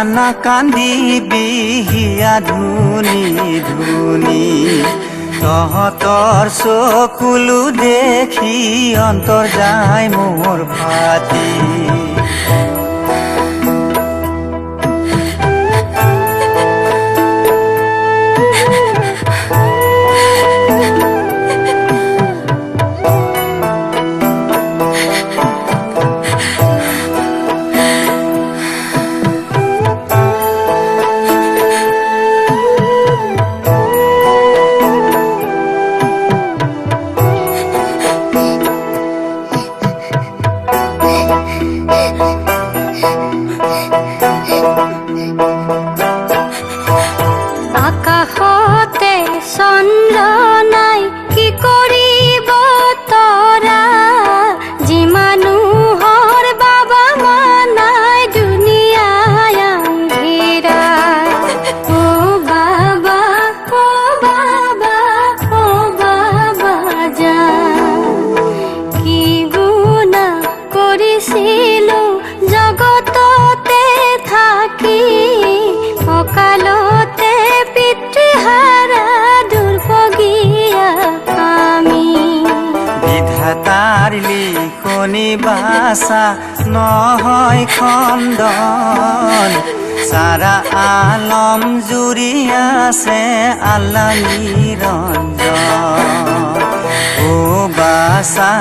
নাকান্দিবি হিয়া ধুনি ধুনি তহঁতৰ চকুলো দেখি অন্তৰ যায় মোৰ ফাটি আকাশতে চন্দ্ৰ নাই কি কৰিব তৰা যিমানুহৰ বাবা মা নাই দুনিয়াই আন্ধেৰা ও বাবা ও বাবা ও বাবা যা কি গুণা কৰিছিলো জগততে থাকি অকালতে পিতৃহারা দুর্ভগীয়া আমি বিধাতার লিখনি বাসা নহয় খণ্ডন সারা আলম জুৰি আছে আল্লাহ নিৰঞ্জন ও বাসা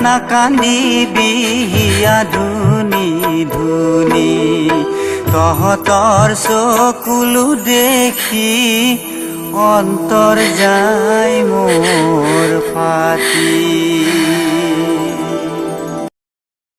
নাকান্দিবি হিয়া ধুনি ধুনি তহঁতৰ চকুলো দেখি অন্তৰ যায় মোৰ ফাটি